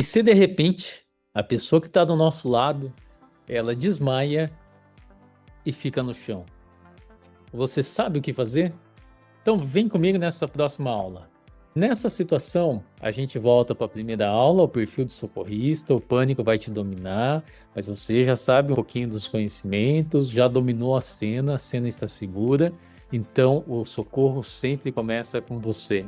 E se de repente a pessoa que está do nosso lado, ela desmaia e fica no chão? Você sabe o que fazer? Então vem comigo nessa próxima aula. Nessa situação, a gente volta para a primeira aula, o perfil do socorrista, o pânico vai te dominar, mas você já sabe um pouquinho dos conhecimentos, já dominou a cena está segura, então o socorro sempre começa com você.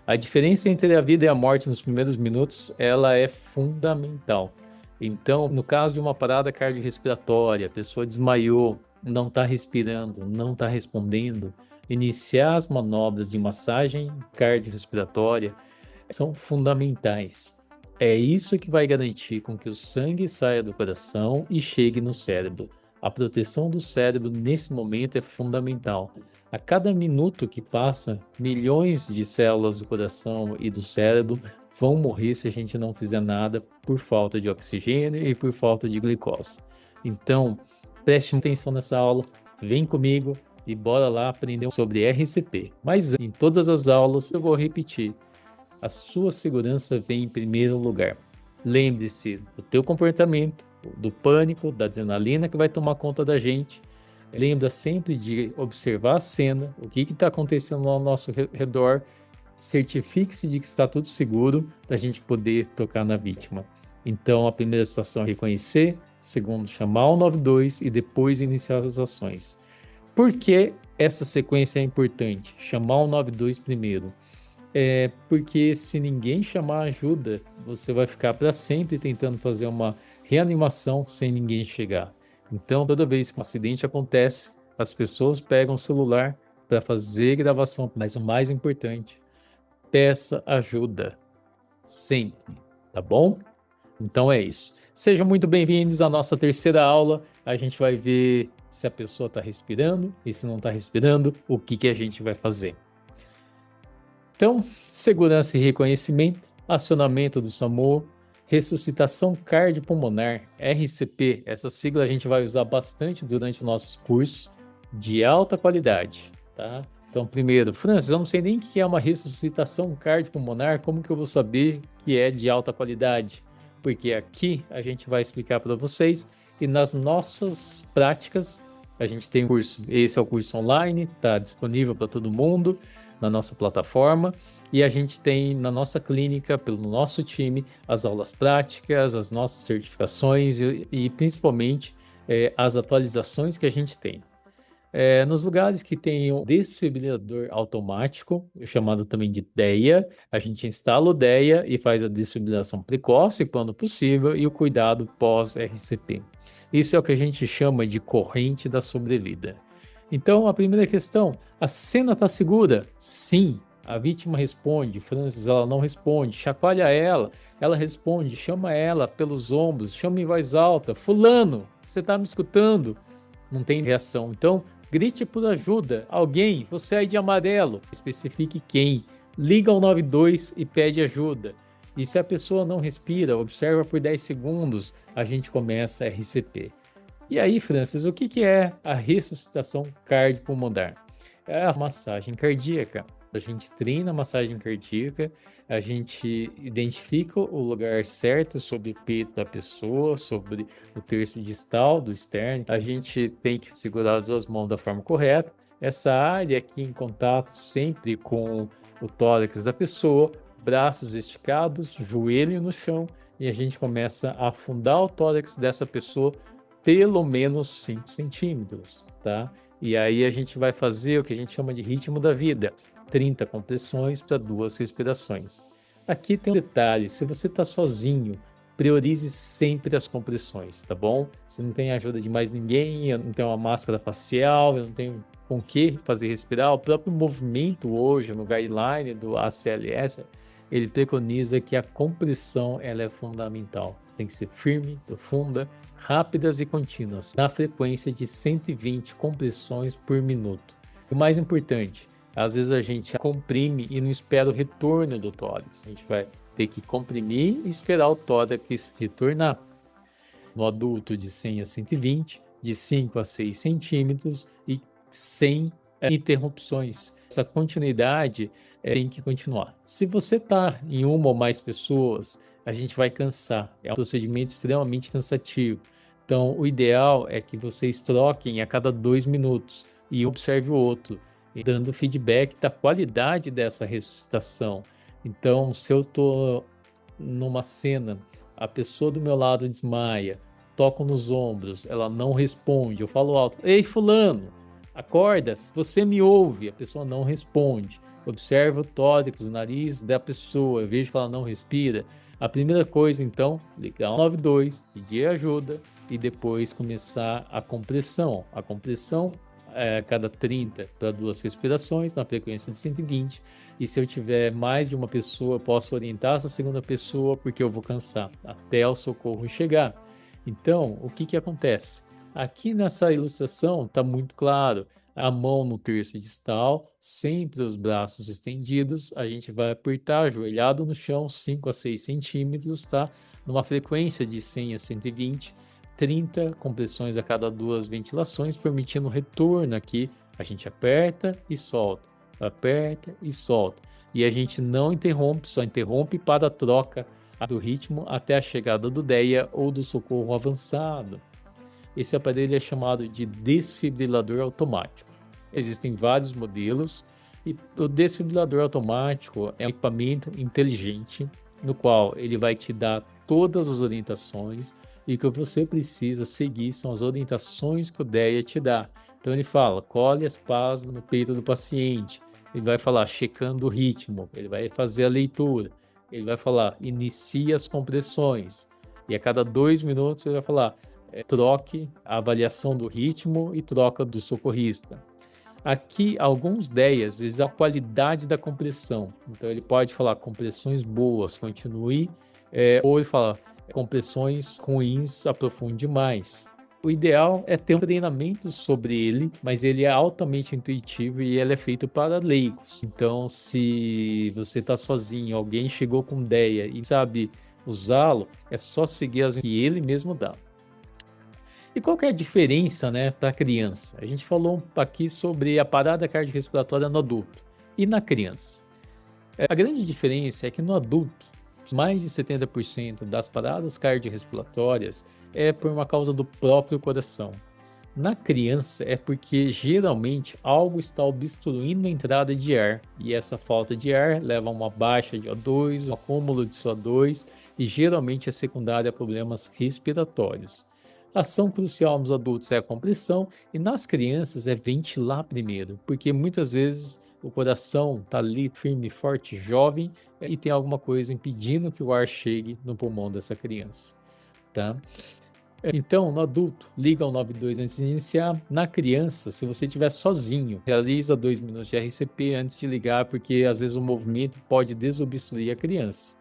A diferença entre a vida e a morte nos primeiros minutos, ela é fundamental. Então, no caso de uma parada cardiorrespiratória, a pessoa desmaiou, não está respirando, não está respondendo, iniciar as manobras de massagem cardiorrespiratória são fundamentais. É isso que vai garantir com que o sangue saia do coração e chegue no cérebro. A proteção do cérebro nesse momento é fundamental. A cada minuto que passa, milhões de células do coração e do cérebro vão morrer se a gente não fizer nada por falta de oxigênio e por falta de glicose. Então, preste atenção nessa aula, vem comigo e bora lá aprender sobre RCP. Mas em todas as aulas eu vou repetir. A sua segurança vem em primeiro lugar. Lembre-se do teu comportamento, do pânico, da adrenalina que vai tomar conta da gente. Lembra sempre de observar a cena, o que está acontecendo ao nosso redor. Certifique-se de que está tudo seguro para a gente poder tocar na vítima. Então, a primeira situação é reconhecer, segundo, chamar o 192 e depois iniciar as ações. Por que essa sequência é importante? Chamar o 192 primeiro. Porque se ninguém chamar ajuda, você vai ficar para sempre tentando fazer uma reanimação sem ninguém chegar. Então, toda vez que um acidente acontece, as pessoas pegam o celular para fazer gravação, mas o mais importante, peça ajuda, sempre, tá bom? Então é isso. Sejam muito bem-vindos à nossa terceira aula. A gente vai ver se a pessoa está respirando e se não está respirando, o que a gente vai fazer. Então, segurança e reconhecimento, acionamento do SAMU, ressuscitação cardiopulmonar, RCP, essa sigla a gente vai usar bastante durante nossos cursos, de alta qualidade, tá? Então, primeiro, Francis, eu não sei nem o que é uma ressuscitação cardiopulmonar, como que eu vou saber que é de alta qualidade? Porque aqui a gente vai explicar para vocês e nas nossas práticas, a gente tem um curso, esse é o curso online, está disponível para todo mundo, na nossa plataforma, e a gente tem na nossa clínica, pelo nosso time, as aulas práticas, as nossas certificações e principalmente as atualizações que a gente tem. Nos lugares que tem um desfibrilador automático, chamado também de DEA, a gente instala o DEA e faz a desfibrilação precoce quando possível e o cuidado pós-RCP. Isso é o que a gente chama de corrente da sobrevida. Então, a primeira questão, a cena está segura? Sim. A vítima responde, Francis, ela não responde, chacoalha ela responde, chama ela pelos ombros, chama em voz alta, fulano, você está me escutando? Não tem reação. Então, grite por ajuda, alguém, você aí de amarelo, especifique quem, liga ao 92 e pede ajuda. E se a pessoa não respira, observa por 10 segundos, a gente começa a RCP. E aí, Francis, o que é a ressuscitação cardiopulmonar? É a massagem cardíaca. A gente treina a massagem cardíaca, a gente identifica o lugar certo sobre o peito da pessoa, sobre o terço distal do externo. A gente tem que segurar as duas mãos da forma correta. Essa área aqui em contato sempre com o tórax da pessoa, braços esticados, joelho no chão, e a gente começa a afundar o tórax dessa pessoa pelo menos 5 centímetros, tá? E aí a gente vai fazer o que a gente chama de ritmo da vida, 30 compressões para 2 respirações. Aqui tem um detalhe, se você está sozinho, priorize sempre as compressões, tá bom? Você não tem ajuda de mais ninguém, eu não tenho uma máscara facial, eu não tenho com que fazer respirar. O próprio movimento hoje, no guideline do ACLS, ele preconiza que a compressão ela é fundamental. Tem que ser firme, profunda, rápidas e contínuas, na frequência de 120 compressões por minuto. O mais importante, às vezes a gente comprime e não espera o retorno do tórax. A gente vai ter que comprimir e esperar o tórax retornar. No adulto, de 100 a 120, de 5 a 6 centímetros e sem interrupções. Essa continuidade tem que continuar. Se você está em uma ou mais pessoas, a gente vai cansar. É um procedimento extremamente cansativo. Então, o ideal é que vocês troquem a cada 2 minutos e observe o outro, e dando feedback da qualidade dessa ressuscitação. Então, se eu estou numa cena, a pessoa do meu lado desmaia, toco nos ombros, ela não responde, eu falo alto: "Ei, fulano, acorda, você me ouve?" A pessoa não responde. Observo o tórax, o nariz da pessoa, eu vejo que ela não respira. A primeira coisa, então, ligar o 92, pedir ajuda e depois começar a compressão. A compressão é a cada 30 para 2 respirações, na frequência de 120. E se eu tiver mais de uma pessoa, eu posso orientar essa segunda pessoa, porque eu vou cansar até o socorro chegar. Então, o que que acontece? Aqui nessa ilustração está muito claro. A mão no terço distal, sempre os braços estendidos, a gente vai apertar ajoelhado no chão 5 a 6 centímetros, tá? Numa frequência de 100 a 120, 30 compressões a cada 2 ventilações, permitindo retorno aqui. A gente aperta e solta, aperta e solta. E a gente não interrompe, só interrompe para a troca do ritmo até a chegada do DEA ou do socorro avançado. Esse aparelho é chamado de desfibrilador automático. Existem vários modelos e o desfibrilador automático é um equipamento inteligente no qual ele vai te dar todas as orientações e o que você precisa seguir são as orientações que o DEA te dá. Então ele fala, colhe as pás no peito do paciente, ele vai falar checando o ritmo, ele vai fazer a leitura, ele vai falar inicia as compressões e a cada 2 minutos ele vai falar troque a avaliação do ritmo e troca do socorrista. Aqui, alguns DEAs, eles a qualidade da compressão. Então, ele pode falar compressões boas, continue, ou ele fala compressões ruins, aprofunde mais. O ideal é ter um treinamento sobre ele, mas ele é altamente intuitivo e ele é feito para leigos. Então, se você está sozinho, alguém chegou com DEA e sabe usá-lo, é só seguir as que ele mesmo dá. E qual que é a diferença, né, para a criança? A gente falou aqui sobre a parada cardiorrespiratória no adulto e na criança. A grande diferença é que no adulto, mais de 70% das paradas cardiorrespiratórias é por uma causa do próprio coração. Na criança é porque geralmente algo está obstruindo a entrada de ar e essa falta de ar leva a uma baixa de O2, um acúmulo de CO2 e geralmente é secundária a problemas respiratórios. A ação crucial nos adultos é a compressão e nas crianças é ventilar primeiro, porque muitas vezes o coração está ali firme, forte, jovem e tem alguma coisa impedindo que o ar chegue no pulmão dessa criança, tá? Então, no adulto, liga ao 92 antes de iniciar. Na criança, se você estiver sozinho, realiza 2 minutos de RCP antes de ligar, porque às vezes o movimento pode desobstruir a criança.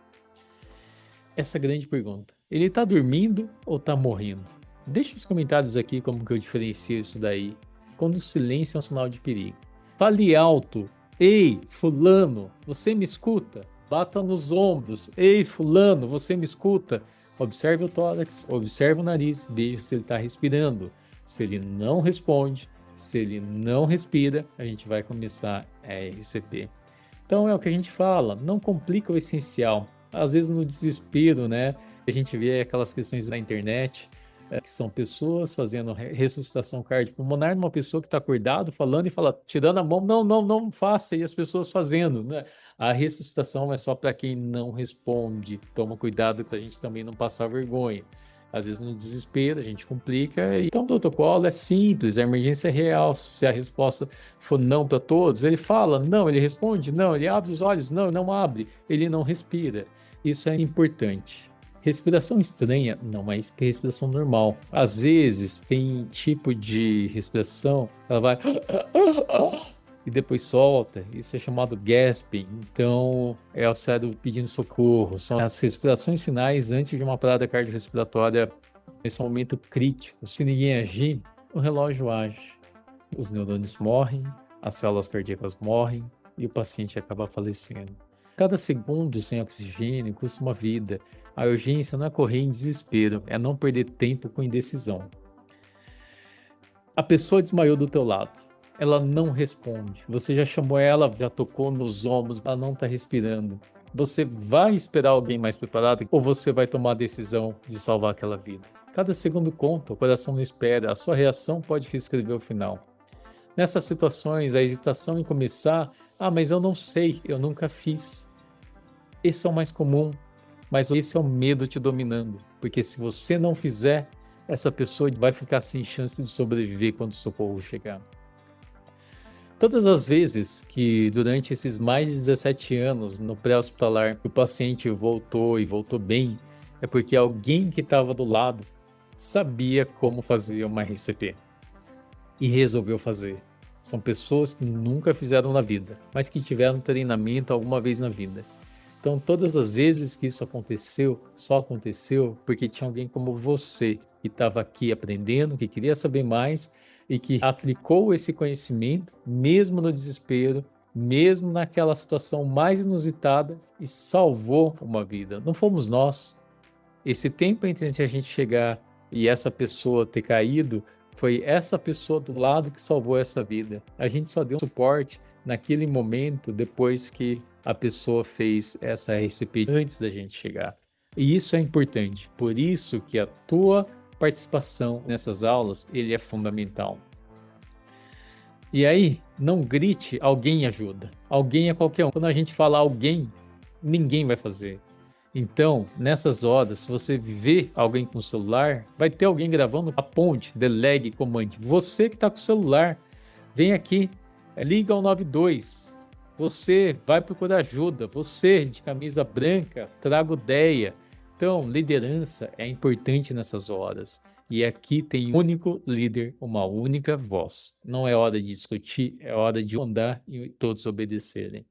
Essa grande pergunta. Ele está dormindo ou está morrendo? Deixa nos comentários aqui como que eu diferencio isso daí. Quando o silêncio é um sinal de perigo. Fale alto. Ei, fulano, você me escuta? Bata nos ombros. Ei, fulano, você me escuta? Observe o tórax, observe o nariz, veja se ele está respirando. Se ele não responde, se ele não respira, a gente vai começar a RCP. Então é o que a gente fala, não complica o essencial. Às vezes no desespero, né? A gente vê aquelas questões na internet, que são pessoas fazendo ressuscitação cardiopulmonar numa pessoa que está acordado, falando e fala, tirando a mão, não, não, não faça, e as pessoas fazendo, né? A ressuscitação é só para quem não responde. Toma cuidado para a gente também não passar vergonha. Às vezes no desespero a gente complica. Então o protocolo é simples, a emergência é real. Se a resposta for não para todos, ele fala não, ele responde não, ele abre os olhos, não, não abre, ele não respira. Isso é importante. Respiração estranha não é respiração normal. Às vezes tem tipo de respiração, ela vai e depois solta. Isso é chamado gasping. Então é o cérebro pedindo socorro. São as respirações finais antes de uma parada cardiorrespiratória nesse momento crítico. Se ninguém agir, o relógio age. Os neurônios morrem, as células cardíacas morrem e o paciente acaba falecendo. Cada segundo sem oxigênio custa uma vida. A urgência não é correr em desespero, é não perder tempo com indecisão. A pessoa desmaiou do teu lado. Ela não responde. Você já chamou ela, já tocou nos ombros, ela não está respirando. Você vai esperar alguém mais preparado ou você vai tomar a decisão de salvar aquela vida? Cada segundo conta, o coração não espera, a sua reação pode reescrever o final. Nessas situações, a hesitação em começar, mas eu não sei, eu nunca fiz. Esse é o mais comum, mas esse é o medo te dominando, porque se você não fizer, essa pessoa vai ficar sem chance de sobreviver quando o socorro chegar. Todas as vezes que durante esses mais de 17 anos no pré-hospitalar o paciente voltou e voltou bem, é porque alguém que estava do lado sabia como fazer uma RCP e resolveu fazer. São pessoas que nunca fizeram na vida, mas que tiveram treinamento alguma vez na vida. Então, todas as vezes que isso aconteceu, só aconteceu porque tinha alguém como você que estava aqui aprendendo, que queria saber mais e que aplicou esse conhecimento, mesmo no desespero, mesmo naquela situação mais inusitada, e salvou uma vida. Não fomos nós. Esse tempo entre a gente chegar e essa pessoa ter caído, foi essa pessoa do lado que salvou essa vida. A gente só deu suporte naquele momento depois que a pessoa fez essa RCP antes da gente chegar. E isso é importante. Por isso que a tua participação nessas aulas, ele é fundamental. E aí, não grite, alguém ajuda. Alguém é qualquer um. Quando a gente fala alguém, ninguém vai fazer. Então, nessas horas, se você vê alguém com o celular, vai ter alguém gravando, aponte, delegue, comande. Você que está com o celular, vem aqui, liga ao 92. Você vai procurar ajuda. Você de camisa branca, traga ideia. Então, liderança é importante nessas horas. E aqui tem um único líder, uma única voz. Não é hora de discutir, é hora de andar e todos obedecerem.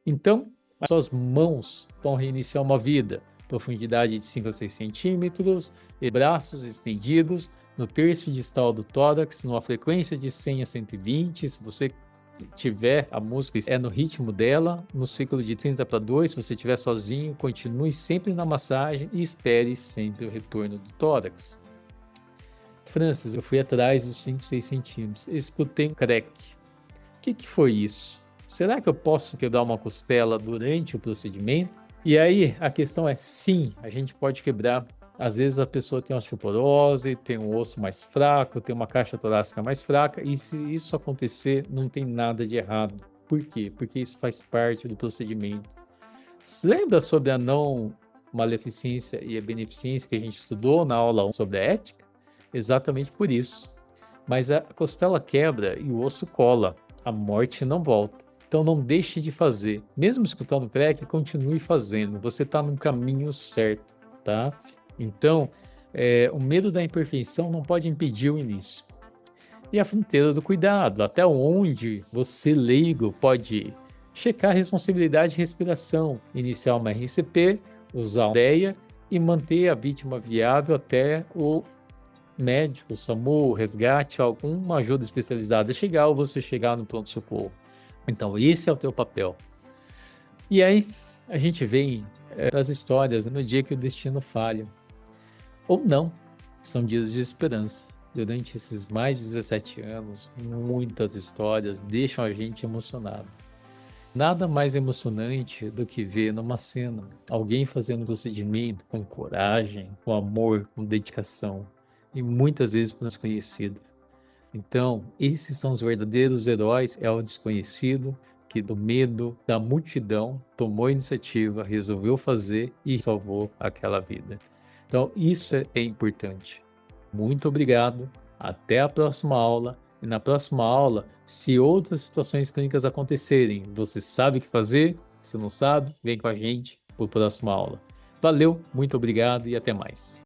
Então, as suas mãos vão reiniciar uma vida, profundidade de 5 a 6 centímetros, e braços estendidos no terço distal do tórax, numa frequência de 100 a 120. Se você tiver a música, é no ritmo dela, no ciclo de 30 para 2. Se você estiver sozinho, continue sempre na massagem e espere sempre o retorno do tórax. Francis, eu fui atrás dos 5, 6 centímetros, escutei um crack. O que foi isso? Será que eu posso quebrar uma costela durante o procedimento? E aí a questão é, sim, a gente pode quebrar. Às vezes a pessoa tem osteoporose, tem um osso mais fraco, tem uma caixa torácica mais fraca, e se isso acontecer, não tem nada de errado. Por quê? Porque isso faz parte do procedimento. Lembra sobre a não maleficência e a beneficência que a gente estudou na aula 1 sobre a ética? Exatamente por isso. Mas a costela quebra e o osso cola, a morte não volta. Então não deixe de fazer. Mesmo escutando o crack, continue fazendo. Você está no caminho certo, tá? Então, o medo da imperfeição não pode impedir o início. E a fronteira do cuidado, até onde você, leigo, pode checar a responsabilidade de respiração, iniciar uma RCP, usar uma ideia e manter a vítima viável até o médico, o SAMU, o resgate, alguma ajuda especializada chegar ou você chegar no pronto-socorro. Então, esse é o teu papel. E aí, a gente vem das histórias no dia que o destino falha. Ou não, são dias de esperança. Durante esses mais de 17 anos, muitas histórias deixam a gente emocionado. Nada mais emocionante do que ver numa cena alguém fazendo um procedimento com coragem, com amor, com dedicação e muitas vezes por um desconhecido. Então, esses são os verdadeiros heróis, é o desconhecido que do medo da multidão tomou a iniciativa, resolveu fazer e salvou aquela vida. Então, isso é importante. Muito obrigado, até a próxima aula. E na próxima aula, se outras situações clínicas acontecerem, você sabe o que fazer? Se não sabe, vem com a gente para a próxima aula. Valeu, muito obrigado e até mais.